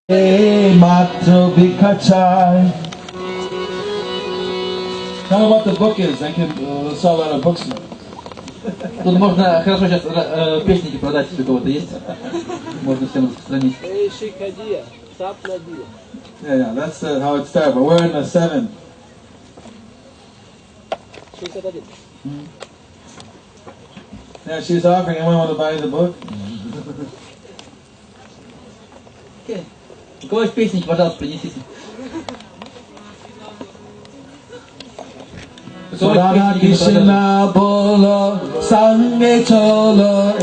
Matro Bikachai. Tell them what the book is. I can sell a lot of books now. Тут можно хорошо сейчас песенки продать, если у кого-то есть. Можно всем распространить. Yeah, that's how it started. But we're in the 7. Yeah, she's offering. Anyone want to buy the book? Okay. У кого есть песенки, пожалуйста, принесите. Radha Krishna bolo, sange cholo,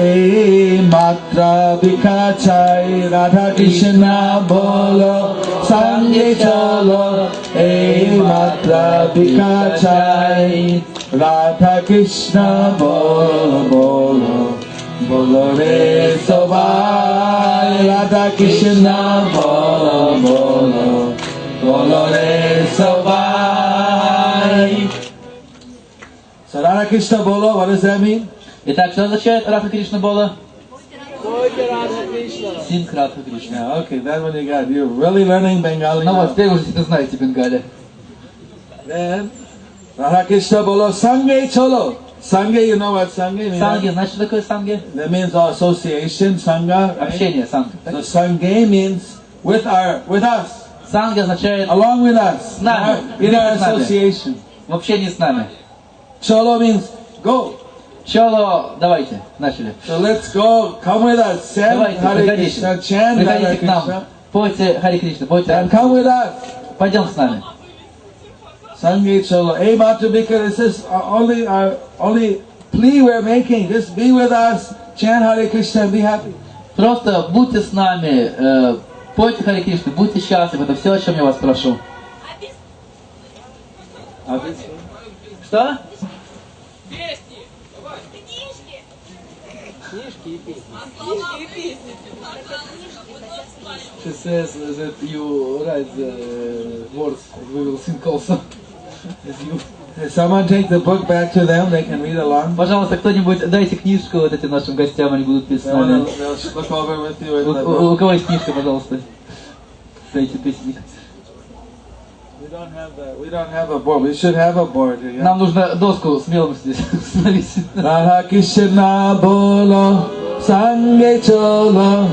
matra bikachai. Radha Krishna bolo, sange cholo, matra bikachai. Radha Krishna bolo bolo, bolo re sobai. Radha Krishna bolo bolo, bolo re sobai. So Radha Krishna Bolo, what does that mean? Итак, что означает Радха Кришна Бола? Синг Радха Кришна. Yeah, okay, that one you got. You're really learning Bengali Ну now. вот, теперь уже знаете Бенгали. Then, Radha Krishna Bolo, Sange Cholo. Sange, you know what Sange means? Санги, знаешь, что такое санги? That means association, Sangha. Right? Общение, санг. So Sange means with us, Санги означает along with us, с нами, in our с нами, association. в общении с нами. Cholo means go. Чоло, давайте, начали. So let's go, come with us, chant Давайте, Hare приходите, Krishna, chant Hare приходите к нам, Krishna, пойте Хари Кришна, пойте, and come with us. пойдем с нами. Sange Cholo. Hey, Matrabhika, this is only plea we're making. Just be with us, chant Hare Krishna and be happy. Просто будьте с нами, пойте Хари Кришна, будьте счастливы, это все, о чем я вас прошу. Что? Книжки и песни. She says that you write the words, we will sing also. As you. Someone take the book back to them, they can read along. Пожалуйста, кто-нибудь дайте книжку вот этим нашим гостям, они будут петь с нами. They'll look over with you in the У book. кого есть книжка, пожалуйста? Дайте песенник. We don't have a board. We should have a board. Yeah? Нам нужно доску с мелом здесь установить. Radha Krishna bolo, sange cholo,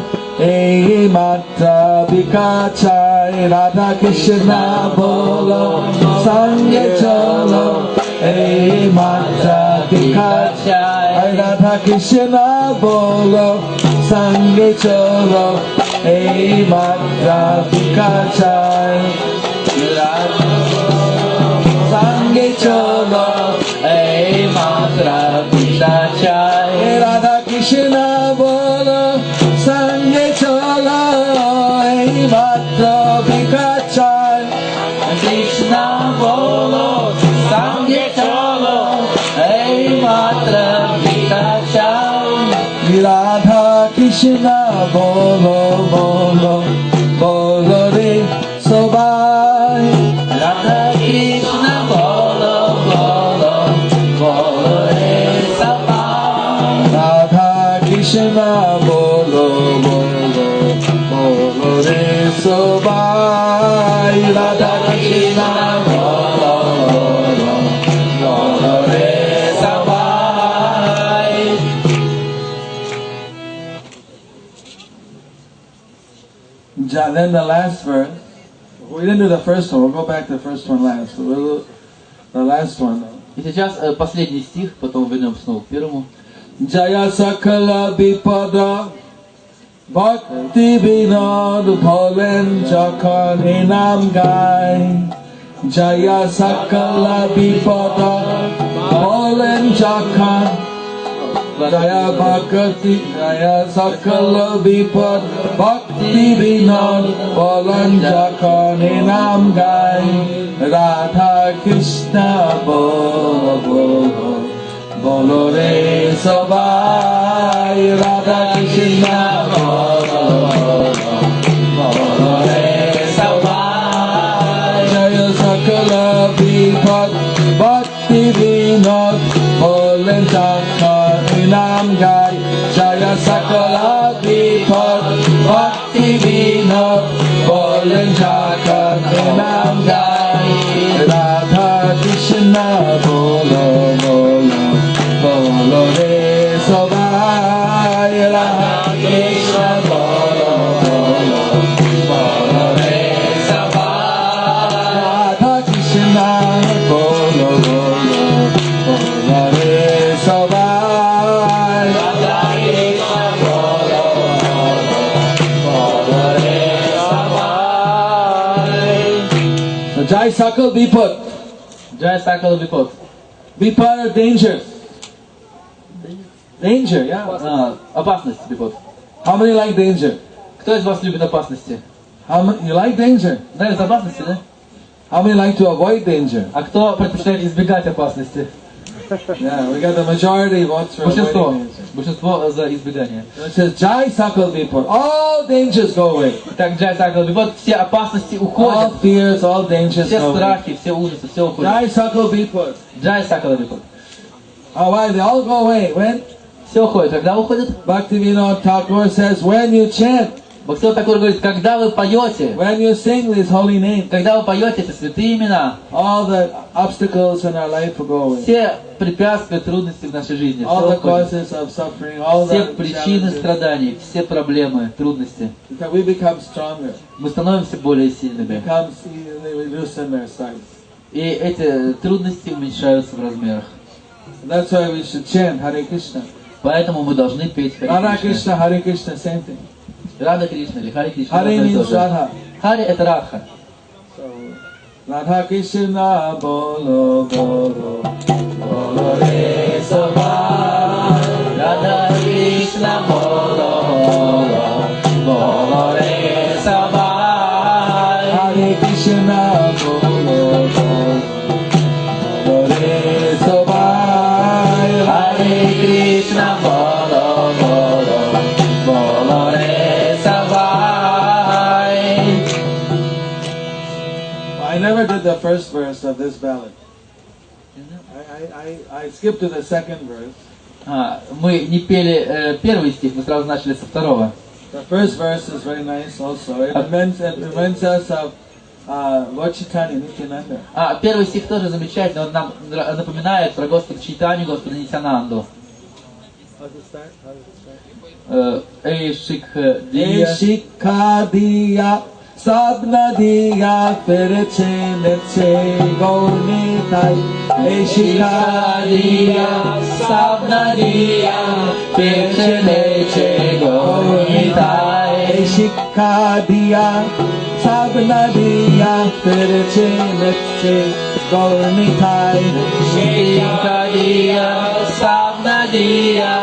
matra bikachai. Radha Krishna bolo, sange cholo, matra bikachai. Radha Krishna bolo, sange cholo, matra bikachai. Sange cholo, matra bikachai. Radha Krishna bolo, sange cholo, matra bikachai. Krishna bolo, sange cholo, matra bikachai. Radha Krishna bolo bolo, bolo re sobai. Radha Krishna bolo bolo, bolo re sabai. Radha Krishna bolo bolo, bolo re sobai. Radha Krishna bolo bolo, bolo re sobai. Then the last verse. We didn't do the first one. We'll go back to the first one last. So we'll do the last one. И сейчас последний стих, потом вернем снова к первому. Jaya sakala bipada bhakti vinod bholen jakhan enam gai. Jaya sakala bipada bholen jakhan. Jaya bhakti jaya sakala bipad bhakti vinod bholen jakhan enam gai. Radha Krishna bolo bolo, bolo re sobai. Radha Krishna bolo bolo, bolo re sobai. Jaya sakala bipad bhakti vinod bholen jakhan enam gai. Jaya sakala bipad bhakti vinod and Jagat Nam Gai, Radha Krishna Bolo Bolo, Bolo Re Sobai, Radha Krishna Bolo Bolo, Bolo Re Sobai, Radha Krishna Bolo Bolo, Bolo Re Sobai, Radha Krishna Bolo Bolo, Bolo Re Sobai. So Jai Sakal Biput. Jai Sakala Vipot. Biput are dangers. Danger, yeah. Опасность, Випот. How many like danger? Кто из вас любит опасности? How many, you like danger? Нравится опасности, да? How many like to avoid danger? А кто предпочитает избегать опасности? Yeah, we got the majority votes for Большинство. avoiding danger. Большинство за избегание. So it says Jai Sakal Biput. All dangers go away. Так, Джай Сакала Випот, все опасности All уходят. fears, all dangers Все go away. страхи, все ужасы, все уходит. Jai Sakal Biput. Джай Сакала Випот. Oh, why? They all go away. When? Все уходит. Когда уходит? Bhaktivinoda Thakur says, when you chant, Бхактивinoda Такур говорит, когда вы поете, when you sing these holy names, когда вы поете эти святые имена, all the obstacles in our life will go away. все препятствия, трудности в нашей жизни, All все the уходит. causes of suffering, all Все the причины challenges, страданий, все проблемы, трудности. because we become stronger, Мы становимся более сильными. becomes they reduce in their size. И эти трудности уменьшаются в размерах. That's why we should chant Hare Krishna. Поэтому мы должны петь Radha Харе Krishna, Hare Krishna, Кришна. same thing. Рада Кришна или Харе Кришна. Hare одно и то means же. Radha. Харе это Радха. So, Radha Krishna, bolo, bolo, bolo re sabha. Рада Кришна, Боло, Боло, Re Sabai. Hare Krishna, bolo, bolo, bolo re sabha. Hare Krishna, Bolо, Bolо, Bolо, Re Sabai. I never did the first verse of this ballad. I skipped to the second verse. Мы не пели первый стих, мы сразу начали со второго. The first verse is very nice also. It reminds us of Lord Chaitanya Nityananda. Первый стих тоже замечательный, он нам напоминает про Господа Чайтанью, Господа Нитянанду. How does it start? Эйшик Дия. Sabna diya firche neche gaunitai. Eshika Diya, Sabna Diya, Pirche Neche Gaunitai. Eshika diya, sabna diya firche neche gaunitai. Eshika Diya, Sabna Diya,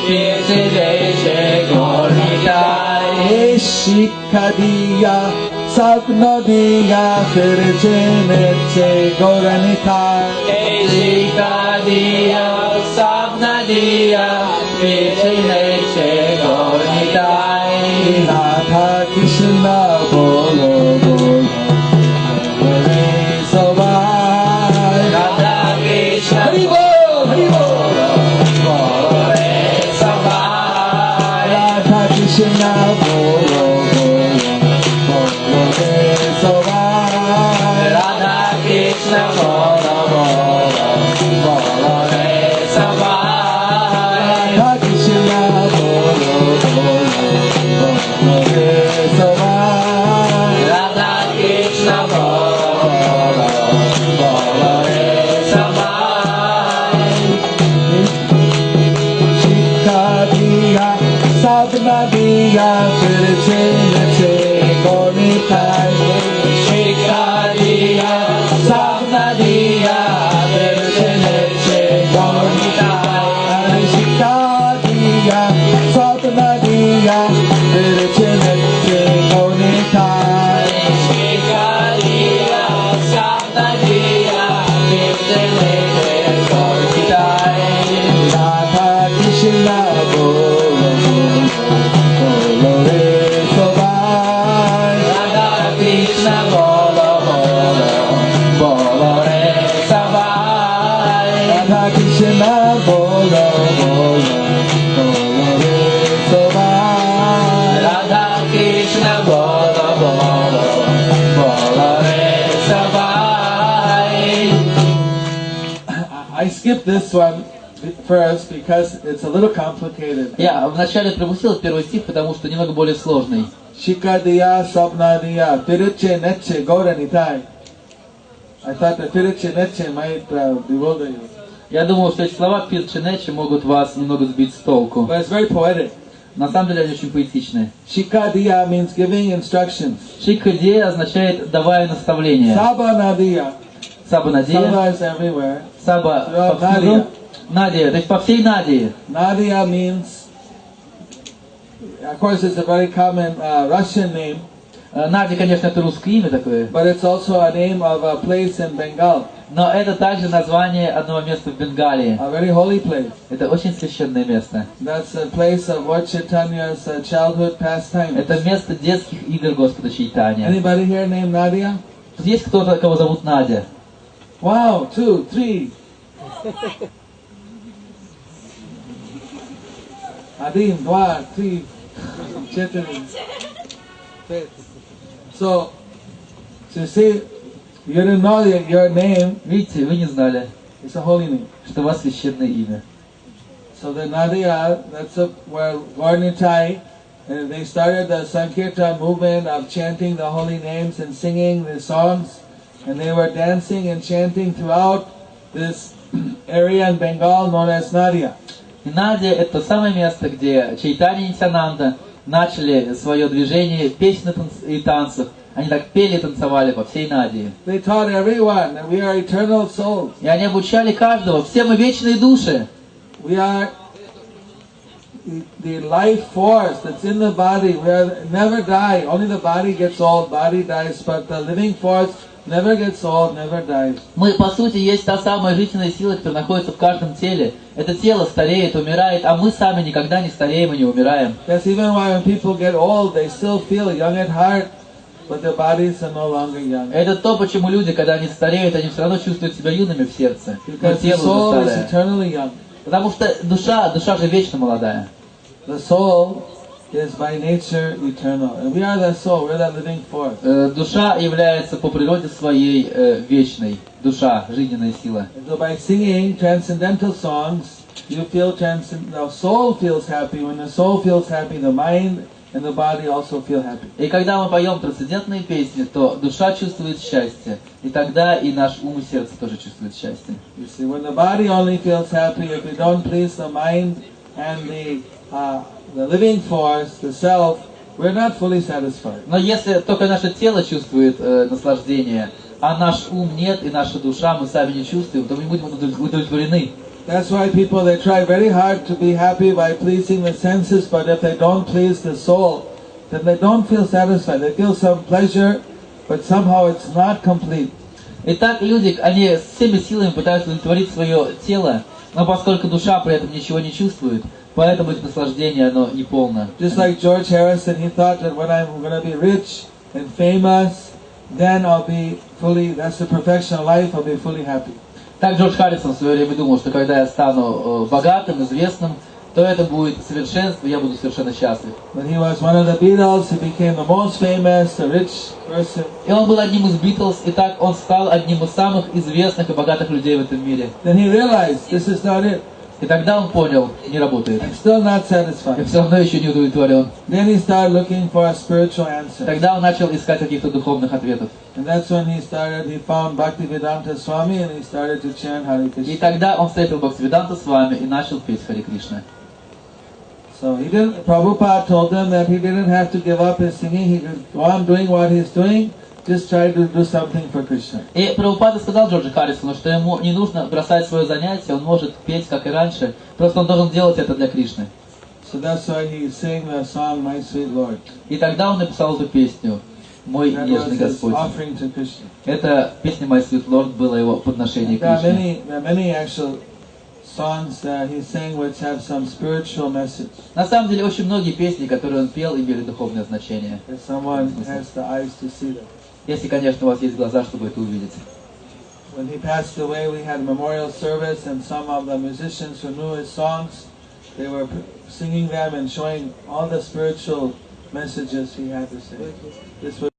Pirche Neche Gaunitai. Eshika diya, sabna diya firche neche gaunitai. Eshika Diya, Sabna Diya, Pirche Neche Gaunitai. Radha Krishna bolo bolo, bolo re sabai. Radha Krishna, Hari bol, Hari bol. Bolo Re Sabai. Radha Krishna bolo bolo, bolo re sabai. Radha Krishna, Bolo Bolo, Bolo Re Sabai. Radha Krishna bolo bolo, bolo re sabai. Radha Krishna, Bolo Bolo, Bolo Re Sabai. Shikha diya, sabna diya, firche neche gaunitai. Shikha Diya, Sabna Diya, Pirche Neche Gaunitai. Shikha diya, sabna diya, firche neche gaunitai. Shikha Diya, Sabna Diya, Pirche Neche Gaunitai. Radha Krishna bolo bolo re sabai. Radha Krishna, Bolo Bolo, Bolo Re Sabai. Radha Krishna bolo bolo bolo re sabai. Radha Krishna, Bolo Bolo, skip this one first because it's a little complicated. Я вначале пропустил первый стих, потому что немного более сложный. Shikadiya sabnadiya tiriche neche gauranitai. I thought the tiriche neche might bewilder you. Я думал, что эти слова пирченечи могут вас немного сбить с толку. But it's very poetic. На самом деле они очень поэтичные. Shikadiya means giving instructions. Шикадия означает давая наставления. Sabanadiya. Сабанадия. Saba is everywhere. Саба повсюду. Надия, то есть по всей Надии. Nadia means, of course, it's a very common Russian name. Надя, конечно, это русское имя такое. But it's also a name of a place in Bengal. Но это также название одного места в Бенгалии. A very holy place. Это очень священное место. That's a place of Lord Chaitanya's childhood pastimes. Это место детских игр Господа Чайтанья. Anybody here named Nadia? Тут есть кто-то, кого зовут Надя? Wow, 2, 3. Один, два, три, четыре. So you see, you didn't know that your name Видите, вы не знали, is a holy name. что у вас священное имя. So the Nadia, that's where Varnitai, and they started the Sankirtan movement of chanting the holy names and singing the songs, and they were dancing and chanting throughout this area in Bengal known as Nadia. И Надя — это самое место, где Чайтанья и Нитянанда начали свое движение песен и танцев. Они так пели и танцевали по всей Надии. They taught everyone that we are eternal souls. И они обучали каждого. Все мы вечные души. We are the life force that's in the body. We never die. Only the body gets old, body dies, but the living force never gets old, never dies. Мы, по сути, есть та самая жизненная сила, которая находится в каждом теле. Это тело стареет, умирает, а мы сами никогда не стареем и не умираем. That's even why when people get old, they still feel young at heart, but their bodies are no longer young. Это то, почему люди, когда они стареют, они все равно чувствуют себя юными в сердце. Но Because the тело soul уже is старое. eternally young. Потому что душа же вечно молодая. The soul is by nature eternal. And we are the soul, we're that living force. Душа является по природе своей вечной. Душа, жизненная сила. And so by singing transcendental songs, you feel the soul feels happy. When the soul feels happy, the mind and the body also feel happy. И когда мы поем трансцендентные песни, то душа чувствует счастье. И тогда и наш ум и сердце тоже чувствуют счастье. You see, when the body only feels happy, if we don't please the mind and the living force, the self, we're not fully satisfied. Но если только наше тело чувствует наслаждение, а наш ум нет, и наша душа мы сами не чувствуем, то мы не будем удовлетворены. That's why people, they try very hard to be happy by pleasing the senses, but if they don't please the soul, then they don't feel satisfied. They feel some pleasure, but somehow it's not complete. Итак, люди, они всеми силами пытаются удовлетворить свое тело, но поскольку душа при этом ничего не чувствует, поэтому их наслаждение, оно неполно. Just like George Harrison, he thought that when I'm going to be rich and famous, then I'll be fully, that's the perfection of life, I'll be fully happy. Так Джордж Харрисон в свое время думал, что когда я стану богатым, известным, то это будет совершенство, я буду совершенно счастлив. When he was one of the Beatles, he became the most famous, the rich person. И он был одним из Битлз, и так он стал одним из самых известных и богатых людей в этом мире. Then he realized, this is not it. И тогда он понял, не работает. I'm still not Я satisfied. все равно еще не удовлетворен. Then he started looking for a spiritual answer. Тогда он начал искать каких-то духовных ответов. And that's when he found Bhaktivedanta Swami and he started to chant Hare И Krishna. тогда он встретил Бхактивиданта Свами и начал петь Харе Кришна. So Prabhupada told them that he didn't have to give up his singing, he could go on doing what he's doing, just try to do something for Krishna. И Прабхупада сказал Джорджу Харрисону, что ему не нужно бросать свое занятие, он может петь, как и раньше, просто он должен делать это для Кришны. So that's why he sang the song My Sweet Lord. И тогда он написал эту песню «Мой That was нежный his Господь». offering to Krishna. Эта песня «My Sweet Lord» было его подношение There are Кришне. many actual songs that he sang which have some spiritual message. На самом деле очень многие песни, которые он пел, имели духовное значение. If someone has the eyes to see them. Если, конечно, у вас есть глаза, чтобы это увидеть. When he passed away, we had a memorial service, and some of the musicians who knew his songs, they were singing them and showing all the spiritual messages he had to say. This was